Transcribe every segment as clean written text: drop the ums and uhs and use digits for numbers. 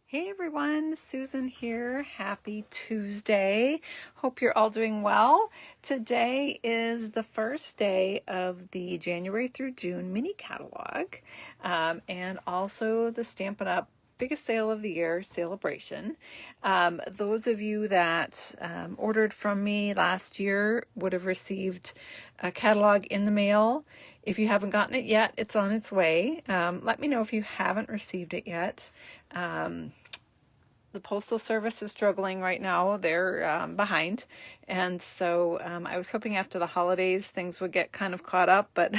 Hey everyone, Susan here. Happy Tuesday. Hope you're all doing well. Today is the first day of the January through June mini catalog, and also the Stampin' Up! Biggest sale of the year, Sale-a-bration. Those of you that ordered from me last year would have received a catalog in the mail. If you haven't gotten it yet, it's on its way. Let me know if you haven't received it yet. The Postal Service is struggling right now. They're behind. And so I was hoping after the holidays things would get kind of caught up, but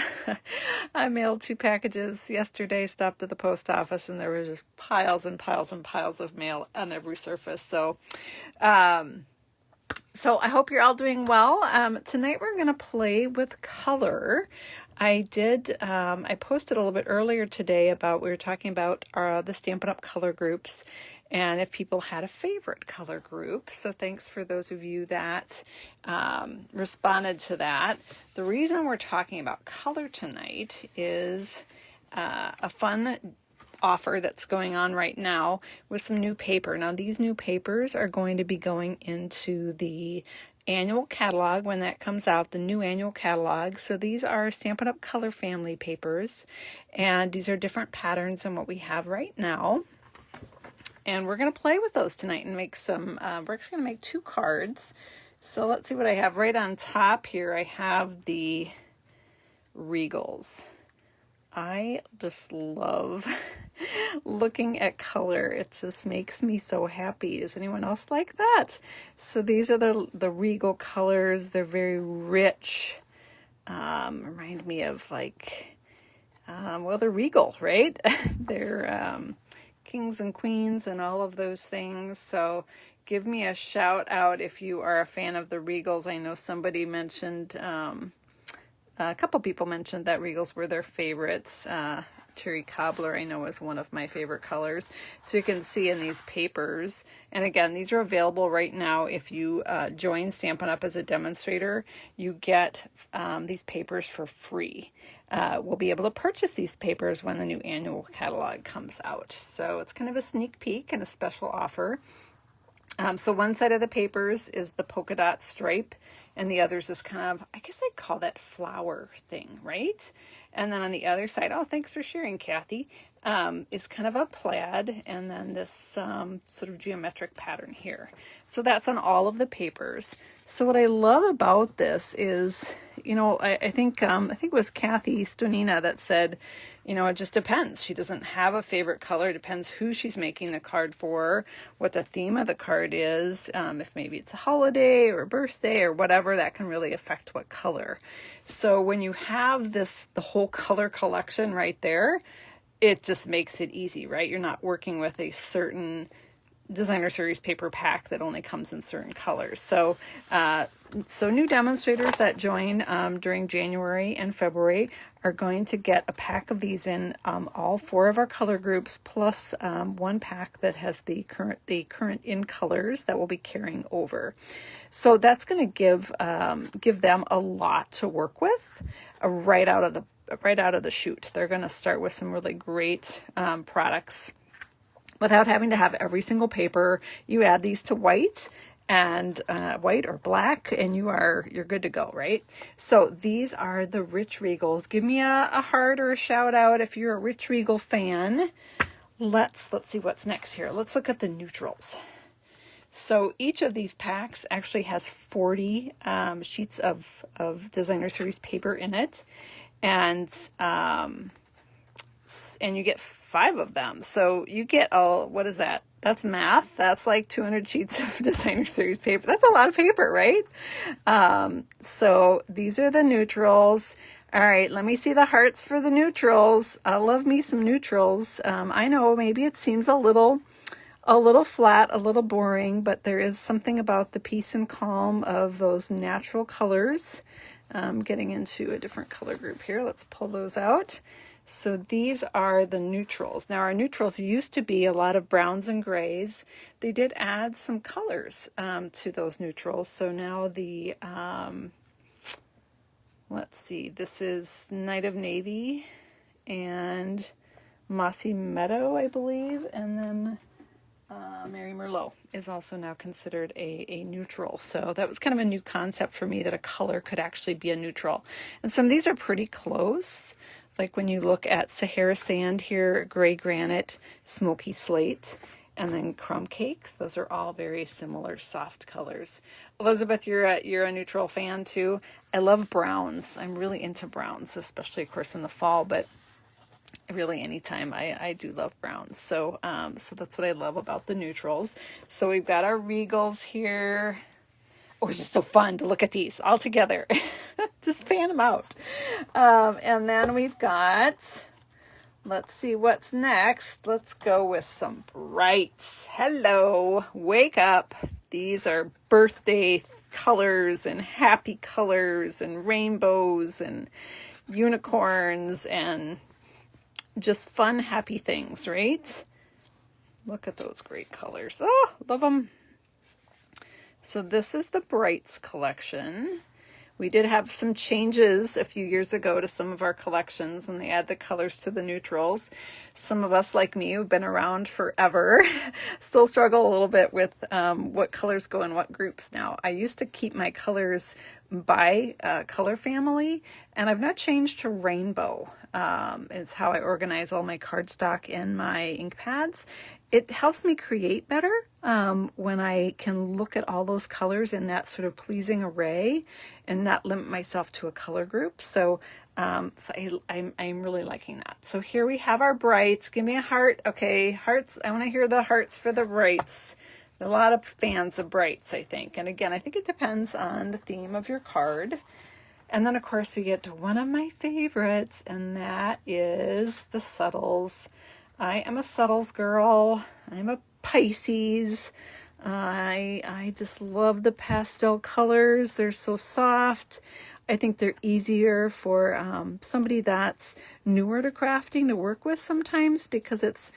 I mailed 2 packages yesterday, stopped at the post office, and there were just piles and piles and piles of mail on every surface. So I hope you're all doing well. Tonight we're going to play with color. I posted a little bit earlier today about, we were talking about the Stampin' Up! Color groups and if people had a favorite color group. So thanks for those of you that responded to that. The reason we're talking about color tonight is a fun offer that's going on right now with some new paper. Now these new papers are going to be going into the annual catalog when that comes out, the new annual catalog. So these are Stampin' Up! Color family papers, and these are different patterns than what we have right now. And we're going to play with those tonight and make some, we're actually going to make 2 cards. So let's see what I have right on top here. I have the Regals. I just love looking at color. It just makes me so happy. Is anyone else like that? So these are the Regal colors. They're very rich. Remind me of like, well, they're regal, right? They're kings and queens and all of those things. So give me a shout out if you are a fan of the Regals. I know somebody mentioned, a couple people mentioned that Regals were their favorites. Cherry Cobbler, I know, is one of my favorite colors. So you can see in these papers, and again, these are available right now. If you join Stampin' Up! As a demonstrator, you get these papers for free. We'll be able to purchase these papers when the new annual catalog comes out. So it's kind of a sneak peek and a special offer. So one side of the papers is the polka dot stripe, and the others is kind of, I guess I'd call that flower thing, right? And then on the other side, oh, thanks for sharing, Kathy, is kind of a plaid, and then this sort of geometric pattern here. So that's on all of the papers. So what I love about this is, you know, I think it was Kathy Stonina that said, you know, it just depends. She doesn't have a favorite color. It depends who she's making the card for, what the theme of the card is. If maybe it's a holiday or a birthday or whatever, that can really affect what color. So when you have the whole color collection right there, it just makes it easy, right? You're not working with a certain designer series paper pack that only comes in certain colors. So new demonstrators that join during January and February are going to get a pack of these in all 4 of our color groups, plus 1 pack that has the current in colors that we'll be carrying over. So that's going to give them a lot to work with right out of the chute. They're going to start with some really great products. Without having to have every single paper, you add these to white and white or black, and you're good to go, right? So these are the Rich Regals. Give me a heart or a shout out if you're a Rich Regal fan. Let's see what's next here. Let's look at the neutrals. So each of these packs actually has 40 sheets of designer series paper in it, and you get 5 of them. So you get, what is that? That's math. That's like 200 sheets of designer series paper. That's a lot of paper, right? So these are the neutrals. All right, let me see the hearts for the neutrals. I love me some neutrals. I know maybe it seems a little flat, a little boring, but there is something about the peace and calm of those natural colors. Getting into a different color group here. Let's pull those out. So these are the neutrals. Now our neutrals used to be a lot of browns and grays. They did add some colors to those neutrals. So now the, let's see, this is Night of Navy and Mossy Meadow, I believe. And then Mary Merlot is also now considered a neutral. So that was kind of a new concept for me, that a color could actually be a neutral. And some of these are pretty close. Like when you look at Sahara Sand here, Gray Granite, Smoky Slate, and then Crumb Cake. Those are all very similar soft colors. Elizabeth, you're a neutral fan too. I love browns. I'm really into browns, especially of course in the fall, but really anytime I do love browns. So so that's what I love about the neutrals. So we've got our Regals here. Oh, it's just so fun to look at these all together. Just fan them out. And then we've got, let's see what's next. Let's go with some brights. Hello, wake up. These are birthday colors and happy colors and rainbows and unicorns and just fun, happy things, right? Look at those great colors. Oh, love them. So this is the Brights collection. We did have some changes a few years ago to some of our collections when they add the colors to the neutrals. Some of us, like me, who've been around forever, still struggle a little bit with what colors go in what groups now. I used to keep my colors by color family, and I've now changed to rainbow. It's how I organize all my cardstock and my ink pads. It helps me create better when I can look at all those colors in that sort of pleasing array and not limit myself to a color group. So, I'm really liking that. So here we have our brights. Give me a heart. Okay, hearts. I want to hear the hearts for the brights. A lot of fans of brights, I think. And again, I think it depends on the theme of your card. And then, of course, we get to one of my favorites, and that is the subtles. I am a subtles girl. I'm a Pisces. I just love the pastel colors. They're so soft. I think they're easier for somebody that's newer to crafting to work with sometimes, because it's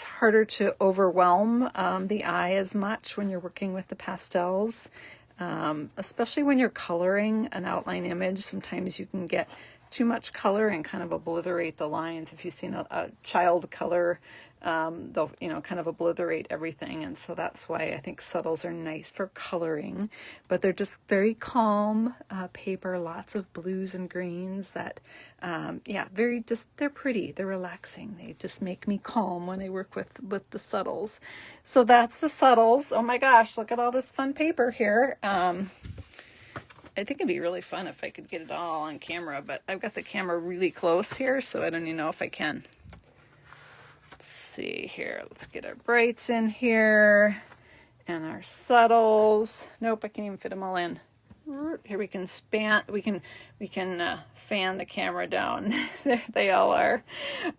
harder to overwhelm the eye as much when you're working with the pastels, especially when you're coloring an outline image. Sometimes you can get too much color and kind of obliterate the lines. If you've seen a child color, they'll kind of obliterate everything. And so that's why I think subtles are nice for coloring, but they're just very calm paper, lots of blues and greens that they're pretty, they're relaxing, they just make me calm when I work with the subtles. So that's the subtles. Oh my gosh, look at all this fun paper here. I think it'd be really fun if I could get it all on camera, but I've got the camera really close here, so I don't even know if I can. Let's see here. Let's get our brights in here and our subtles. Nope, I can't even fit them all in. Here we can fan the camera down. There they all are.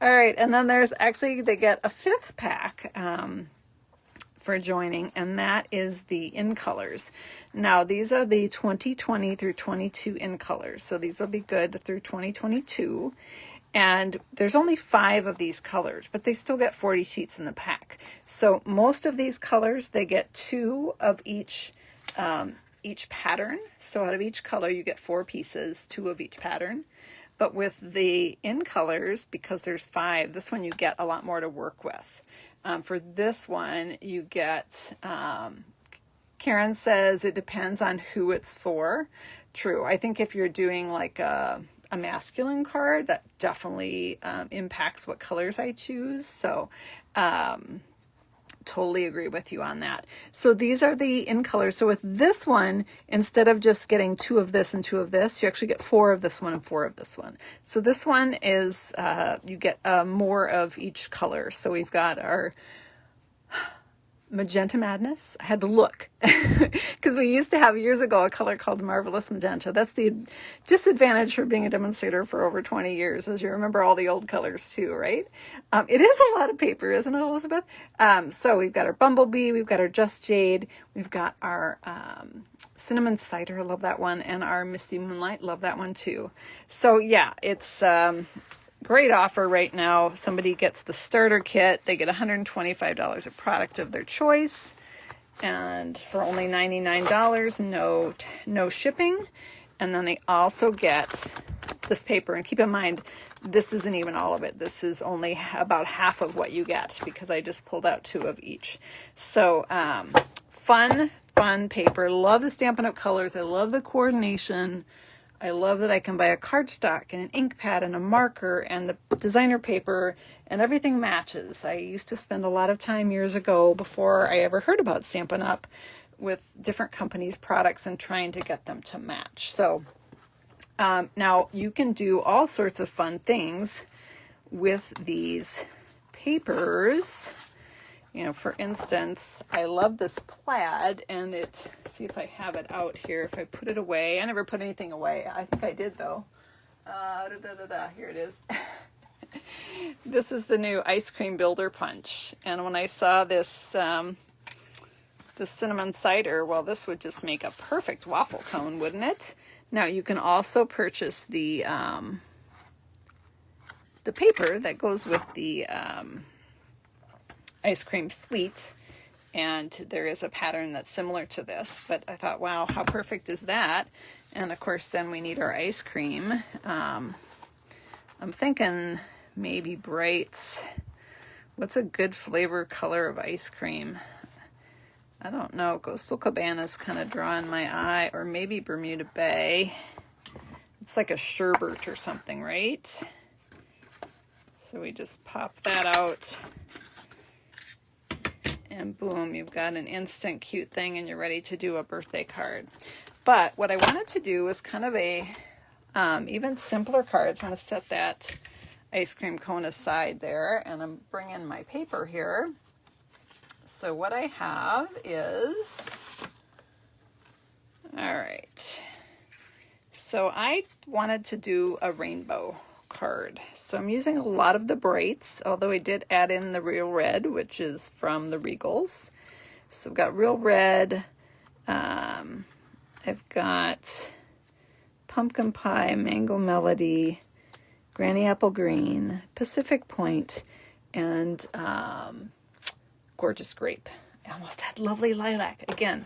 All right, and then they get a fifth pack for joining, and that is the in colors. Now these are the 2020 through 22 in colors, so these will be good through 2022, and there's only 5 of these colors, but they still get 40 sheets in the pack. So most of these colors, they get 2 of each pattern. So out of each color you get 4 pieces, 2 of each pattern. But with the in colors, because there's 5, this one you get a lot more to work with. For this one, you get, Karen says it depends on who it's for. True. I think if you're doing like a masculine card, that definitely impacts what colors I choose. So totally agree with you on that. So these are the in colors. So with this one, instead of just getting 2 of this and 2 of this, you actually get 4 of this one and 4 of this one. So this one is, you get more of each color. So we've got our Magenta Madness. I had to look because we used to have years ago a color called Marvelous Magenta. That's the disadvantage for being a demonstrator for over 20 years, as you remember all the old colors too, right? It is a lot of paper, isn't it, Elizabeth? So we've got our Bumblebee, we've got our Just Jade, we've got our Cinnamon Cider, love that one, and our Misty Moonlight, love that one too. So yeah, it's great offer right now. Somebody gets the starter kit. They get $125 a product of their choice. And for only $99, no shipping. And then they also get this paper. And keep in mind, this isn't even all of it. This is only about half of what you get because I just pulled out 2 of each. So fun paper. Love the Stampin' Up! Colors. I love the coordination. I love that I can buy a cardstock and an ink pad and a marker and the designer paper, and everything matches. I used to spend a lot of time years ago, before I ever heard about Stampin' Up!, with different companies' products and trying to get them to match. So now you can do all sorts of fun things with these papers. You know, for instance, I love this plaid, and see if I have it out here, if I put it away. I never put anything away. I think I did, though. Here it is. This is the new ice cream builder punch. And when I saw this, the cinnamon cider, well, this would just make a perfect waffle cone, wouldn't it? Now, you can also purchase the paper that goes with the ice cream sweet, and there is a pattern that's similar to this, but I thought, wow, how perfect is that? And of course then we need our ice cream. I'm thinking maybe brights. What's a good flavor color of ice cream? I don't know. Coastal Cabana's kind of drawing my eye, or maybe Bermuda Bay. It's like a sherbet or something, right? So we just pop that out, and boom, you've got an instant cute thing, and you're ready to do a birthday card. But what I wanted to do was kind of a even simpler cards. I'm going to set that ice cream cone aside there, and I'm bringing my paper here. So what I have is, all right, so I wanted to do a rainbow card. So I'm using a lot of the brights, although I did add in the Real Red, which is from the Regals. So I've got Real Red, I've got Pumpkin Pie, Mango Melody, Granny Apple Green, Pacific Point, and Gorgeous Grape. I almost had Lovely Lilac again.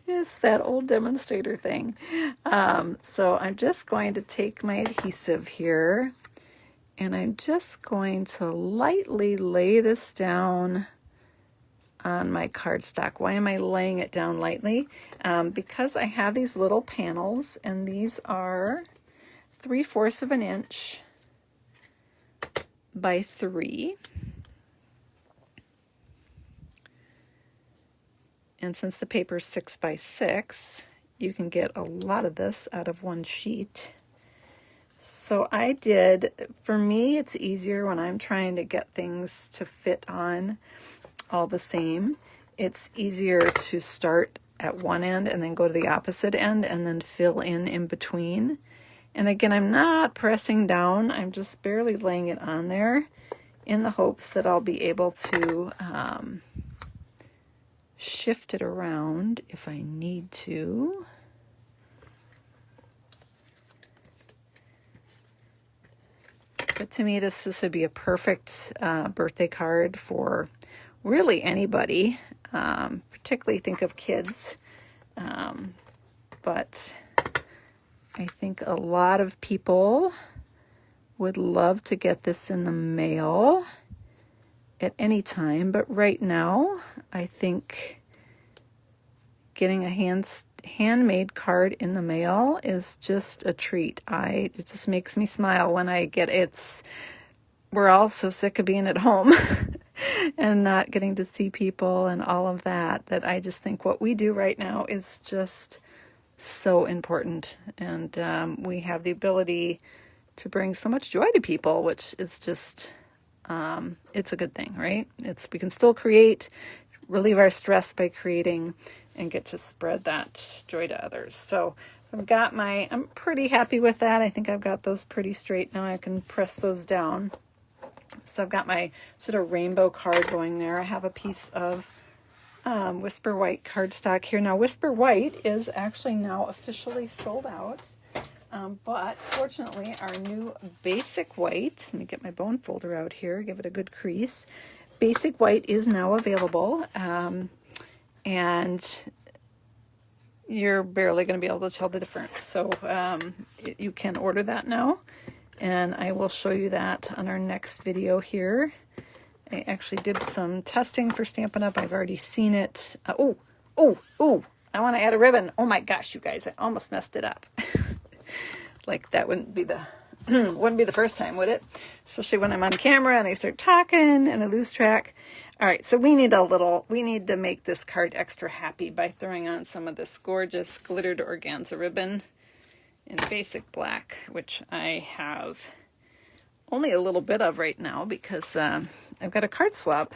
It's that old demonstrator thing. So I'm just going to take my adhesive here, and I'm just going to lightly lay this down on my cardstock. Why am I laying it down lightly? Because I have these little panels, and these are 3/4 of an inch by 3. And since the paper is 6 by 6, you can get a lot of this out of one sheet. So I did, for me, it's easier when I'm trying to get things to fit on all the same. It's easier to start at one end and then go to the opposite end and then fill in between. And again, I'm not pressing down. I'm just barely laying it on there in the hopes that I'll be able to shift it around if I need to. But to me, this would be a perfect birthday card for really anybody, particularly think of kids. But I think a lot of people would love to get this in the mail at any time, but right now I think getting a handmade card in the mail is just a treat. It just makes me smile when I get it. We're all so sick of being at home and not getting to see people and all of that, that I just think what we do right now is just so important. And we have the ability to bring so much joy to people, which is just it's a good thing, right? We can still create, relieve our stress by creating, and get to spread that joy to others. So I'm pretty happy with that. I think I've got those pretty straight now. I can press those down. So I've got my sort of rainbow card going there. I have a piece of Whisper White cardstock here. Now Whisper White is actually now officially sold out. But fortunately, our new Basic White, let me get my bone folder out here, give it a good crease. Basic White is now available, and you're barely going to be able to tell the difference. So you can order that now, and I will show you that on our next video here. I actually did some testing for Stampin' Up. I've already seen it. Oh, I want to add a ribbon. Oh my gosh, you guys, I almost messed it up. Like that wouldn't be the wouldn't be the first time, would it? Especially when I'm on camera and I start talking and I lose track. All right, so we need to make this card extra happy by throwing on some of this gorgeous glittered organza ribbon in basic black, which I have only a little bit of right now because I've got a card swap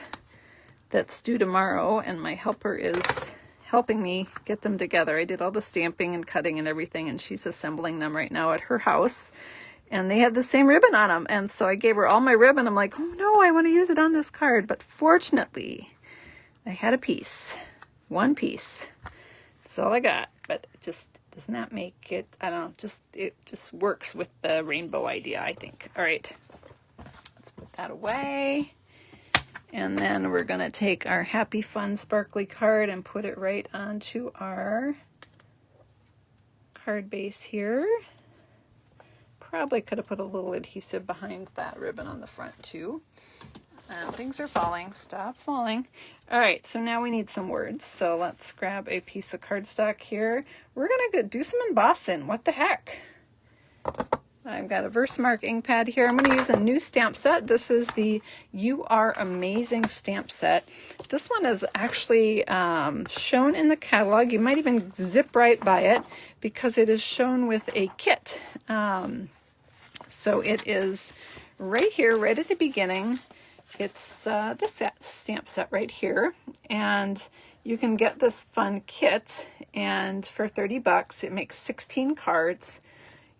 that's due tomorrow, and my helper is helping me get them together. I did all the stamping and cutting and everything, and she's assembling them right now at her house. And they had the same ribbon on them. And so I gave her all my ribbon. I'm like, oh no, I want to use it on this card. But fortunately, I had a piece. One piece. That's all I got. But it just does not make it, I don't know, it just works with the rainbow idea, I think. All right. Let's put that away. And then we're going to take our happy, fun, sparkly card and put it right onto our card base here. Probably could have put a little adhesive behind that ribbon on the front too. And things are falling. Stop falling. All right, so now we need some words. So let's grab a piece of cardstock here. We're going to do some embossing. What the heck? I've got a Versamark ink pad here. I'm going to use a new stamp set. This is the You Are Amazing stamp set. This one is actually shown in the catalog. You might even zip right by it because it is shown with a kit. So it is right here, right at the beginning. It's this stamp set right here. And you can get this fun kit. And for 30 bucks, it makes 16 cards.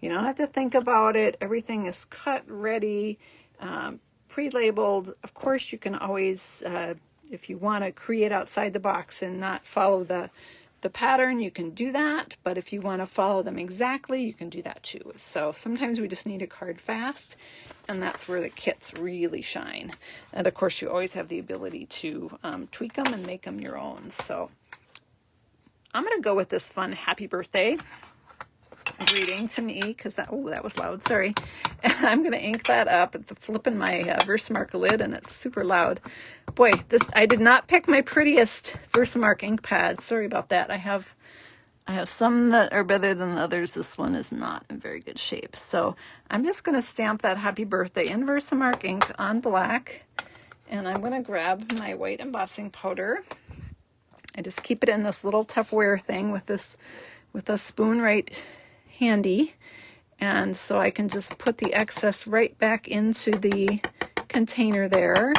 You don't have to think about it. Everything is cut, ready, pre-labeled. Of course, you can always, if you want to create outside the box and not follow the pattern, you can do that. But if you want to follow them exactly, you can do that too. So sometimes we just need a card fast, and that's where the kits really shine. And of course, you always have the ability to tweak them and make them your own. So I'm going to go with this fun happy birthday greeting to me, because that was loud, sorry. And I'm going to ink that up at the flipping my Versamark lid, and it's super loud. Boy, I did not pick my prettiest Versamark ink pad. Sorry about that. I have some that are better than others. This one is not in very good shape. So I'm just going to stamp that happy birthday in Versamark ink on black, and I'm going to grab my white embossing powder. I just keep it in this little Tupperware thing with a spoon right handy, and so I can just put the excess right back into the container there.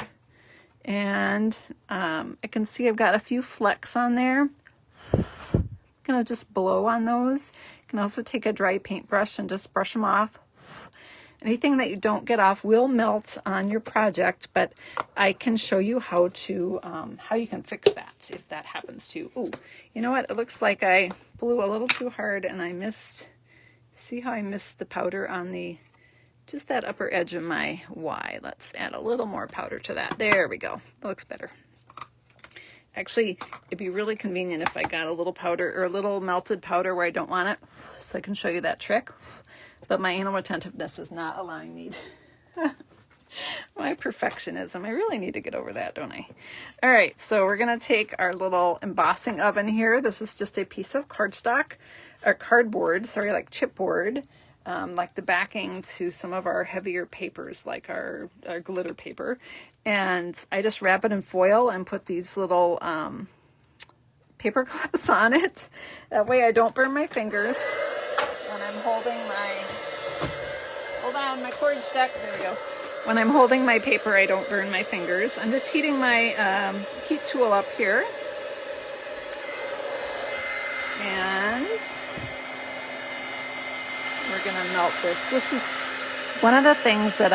And I can see I've got a few flecks on there. I'm gonna just blow on those. You can also take a dry paintbrush and just brush them off. Anything that you don't get off will melt on your project, but I can show you how you can fix that if that happens to you. Ooh, you know what? It looks like I blew a little too hard and I missed. See how I missed the powder on just that upper edge of my Y. Let's add a little more powder to that. There we go. That looks better. Actually, it'd be really convenient if I got a little powder or a little melted powder where I don't want it, so I can show you that trick. But my anal retentiveness is not allowing me to. My perfectionism. I really need to get over that, don't I? All right, so we're going to take our little embossing oven here. This is just a piece of cardstock, or cardboard, sorry, like chipboard, like the backing to some of our heavier papers, like our glitter paper. And I just wrap it in foil and put these little paper clips on it. That way I don't burn my fingers. And I'm holding my cord stuck. There we go. When I'm holding my paper, I don't burn my fingers. I'm just heating my heat tool up here. And we're going to melt this. This is one of the things that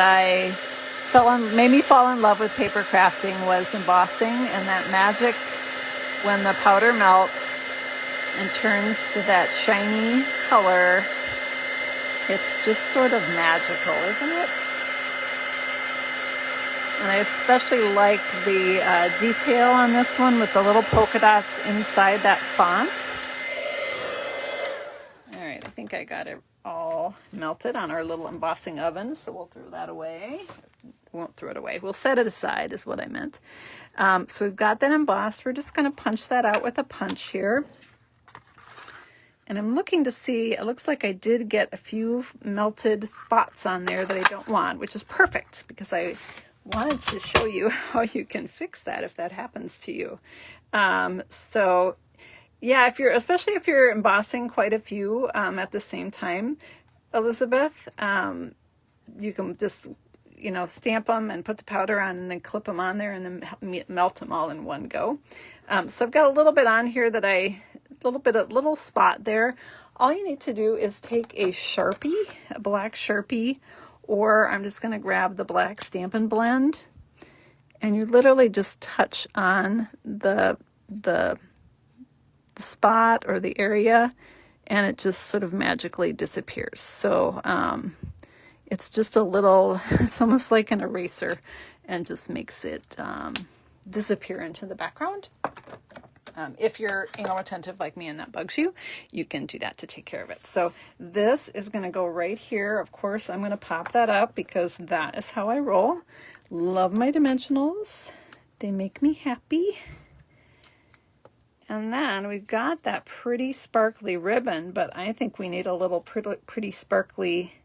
made me fall in love with paper crafting was embossing, and that magic when the powder melts and turns to that shiny color. It's just sort of magical, isn't it? And I especially like the detail on this one with the little polka dots inside that font. All right, I think I got it all all melted on our little embossing oven, so we'll throw that away. We won't throw it away. We'll set it aside is what I meant. So we've got that embossed. We're just going to punch that out with a punch here. And I'm looking to see, it looks like I did get a few melted spots on there that I don't want, which is perfect because I wanted to show you how you can fix that if that happens to you. So yeah, especially if you're embossing quite a few at the same time, Elizabeth, you can just, stamp them and put the powder on and then clip them on there and then melt them all in one go. So I've got a little bit on here that a little spot there. All you need to do is take a Sharpie, a black Sharpie, or I'm just going to grab the black Stampin' Blend, and you literally just touch on the spot or the area, and it just sort of magically disappears. So it's just it's almost like an eraser, and just makes it disappear into the background. If you're anal retentive like me and that bugs you, you can do that to take care of it. So this is going to go right here. Of course, I'm going to pop that up because that is how I roll. Love my dimensionals. They make me happy. And then we've got that pretty sparkly ribbon, but I think we need a little pretty sparkly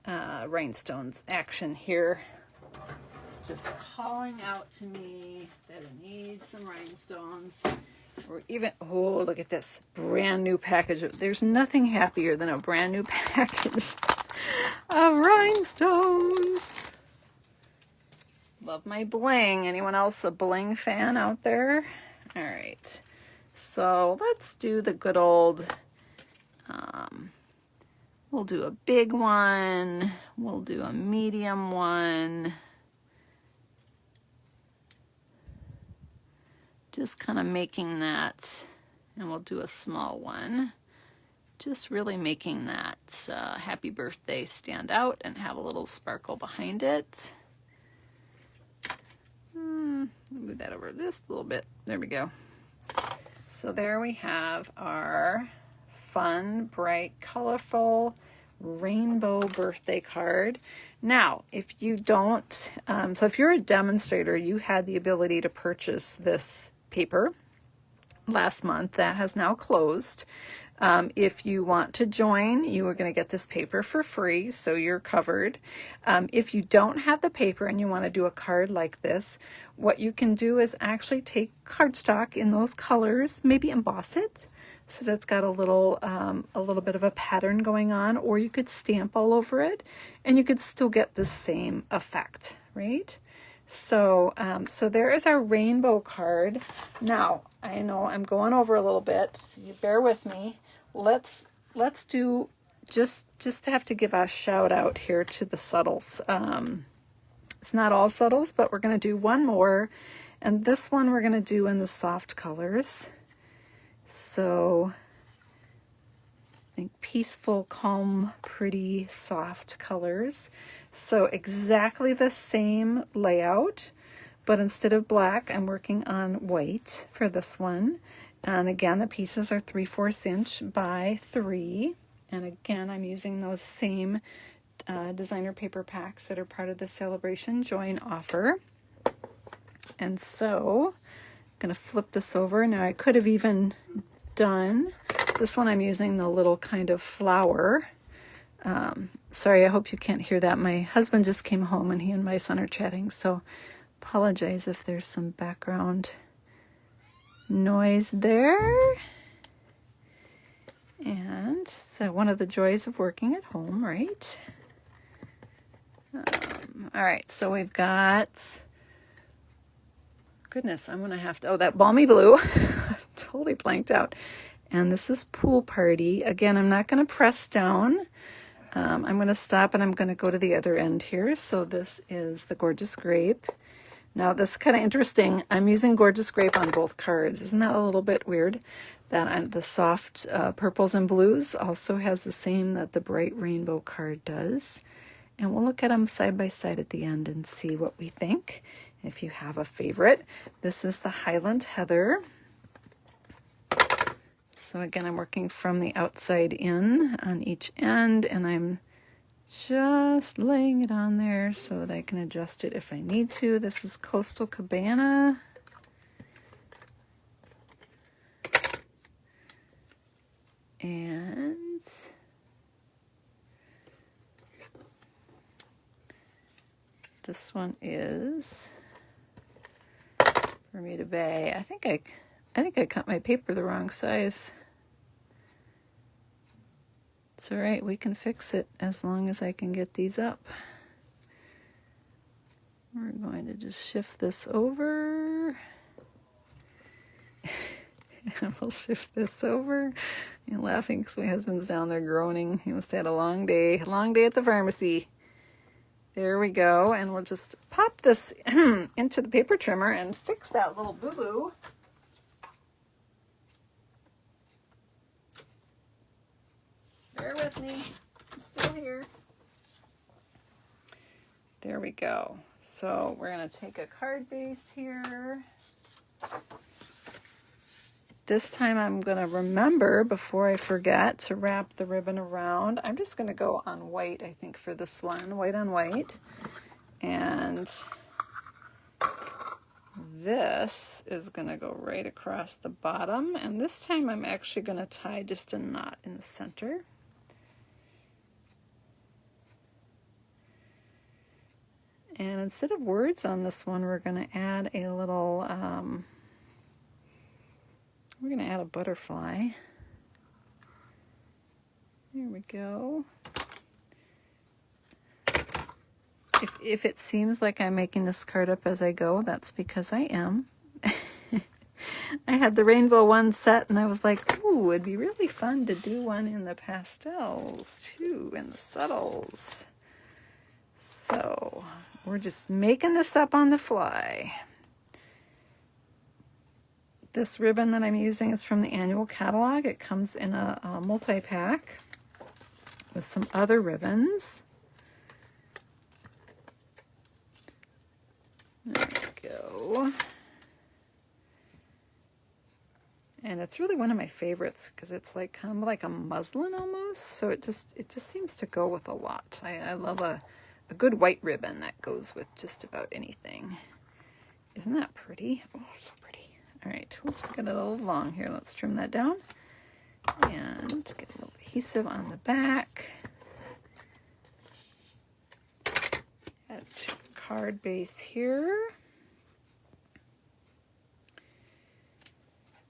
rhinestones action here. Just calling out to me that it needs some rhinestones. Or even, oh, look at this brand new package. There's nothing happier than a brand new package of rhinestones. Love my bling. Anyone else a bling fan out there? All right. So let's do the good old, we'll do a big one. We'll do a medium one. Just kind of making that, and we'll do a small one. Just really making that happy birthday stand out and have a little sparkle behind it. Move that over this a little bit. There we go. So there we have our fun, bright, colorful rainbow birthday card. Now, if you don't, so if you're a demonstrator, you had the ability to purchase this paper last month. That has now closed. If you want to join, you are going to get this paper for free, so you're covered. If you don't have the paper and you want to do a card like this, what you can do is actually take cardstock in those colors, maybe emboss it so that it's got a little bit of a pattern going on, or you could stamp all over it and you could still get the same effect, right? So, so there is our rainbow card. Now, I know I'm going over a little bit. You bear with me. Let's do just to have to give a shout out here to the subtles. It's not all subtles, but we're going to do one more, and this one we're going to do in the soft colors. So, I think peaceful, calm, pretty, soft colors. So exactly the same layout, but instead of black, I'm working on white for this one. And again, the pieces are 3/4 inch by 3. And again, I'm using those same designer paper packs that are part of the Sale-a-bration join offer. And so I'm going to flip this over. Now I could have even done this one. I'm using the little kind of flower. Sorry, I hope you can't hear that. My husband just came home and he and my son are chatting, so apologize if there's some background noise there. And so one of the joys of working at home, right? All right, so we've got, goodness, I'm gonna have to, oh, that balmy blue, totally blanked out. And this is Pool Party. Again, I'm not gonna press down. I'm going to stop and I'm going to go to the other end here. So this is the Gorgeous Grape. Now this is kind of interesting. I'm using Gorgeous Grape on both cards. Isn't that a little bit weird? That the soft purples and blues also has the same that the bright rainbow card does. And we'll look at them side by side at the end and see what we think. If you have a favorite. This is the Highland Heather. So again, I'm working from the outside in on each end, and I'm just laying it on there so that I can adjust it if I need to. This is Coastal Cabana. And this one is Bermuda Bay. I think I cut my paper the wrong size. It's all right, we can fix it as long as I can get these up. We're going to just shift this over. And we'll shift this over. I'm laughing because my husband's down there groaning. He must have had a long day at the pharmacy. There we go, and we'll just pop this into the paper trimmer and fix that little boo-boo. Bear with me, I'm still here. There we go. So we're going to take a card base here. This time I'm going to remember, before I forget, to wrap the ribbon around. I'm just going to go on white, I think, for this one. White on white. And this is going to go right across the bottom. And this time I'm actually going to tie just a knot in the center. And instead of words on this one, we're going to add a little... we're going to add a butterfly. There we go. If it seems like I'm making this card up as I go, that's because I am. I had the rainbow one set and I was like, ooh, it'd be really fun to do one in the pastels too, in the subtles. So we're just making this up on the fly. This ribbon that I'm using is from the annual catalog. It comes in a multi-pack with some other ribbons. There we go. And it's really one of my favorites because it's like kind of like a muslin almost. So it just seems to go with a lot. I love a good white ribbon that goes with just about anything. Isn't that pretty? Oh, so pretty. All right, oops, got a little long here. Let's trim that down and get a little adhesive on the back. Add to the card base here.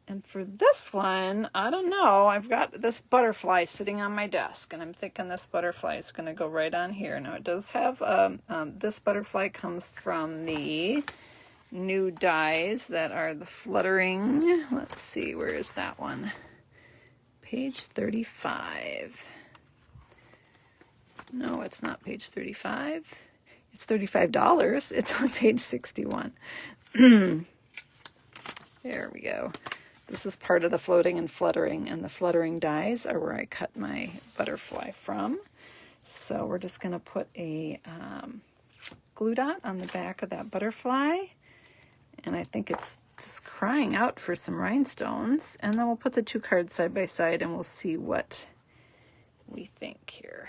And for this one, I don't know, I've got this butterfly sitting on my desk, and I'm thinking this butterfly is going to go right on here. Now, it does have, this butterfly comes from the new dies that are the fluttering. Let's see, where is that one? Page 35. No, it's not page 35. It's $35. It's on page 61. There we go. This is part of the floating and fluttering, and the fluttering dies are where I cut my butterfly from. So we're just going to put a glue dot on the back of that butterfly. And I think it's just crying out for some rhinestones. And then we'll put the two cards side by side and we'll see what we think here.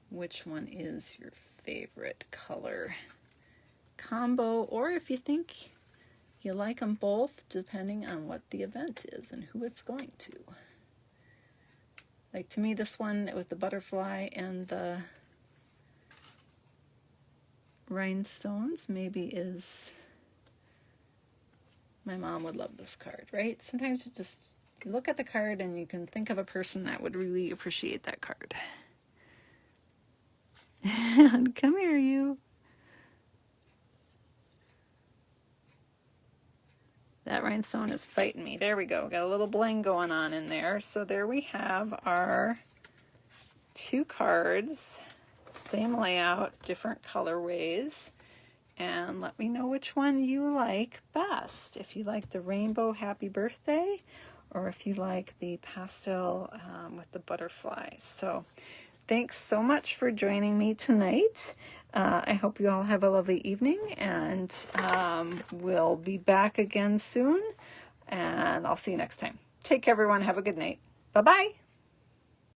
Which one is your favorite color combo? Or if you think you like them both, depending on what the event is and who it's going to. Like to me, this one with the butterfly and the rhinestones maybe is, my mom would love this card, right? Sometimes you look at the card and you can think of a person that would really appreciate that card. Come here, you. That rhinestone is fighting me. There we go. Got a little bling going on in there. So there we have our two cards. Same layout, different colorways. And let me know which one you like best. If you like the rainbow happy birthday, or if you like the pastel with the butterflies. So thanks so much for joining me tonight. I hope you all have a lovely evening, and we'll be back again soon. and I'll see you next time. Take care, everyone. Have a good night. Bye-bye.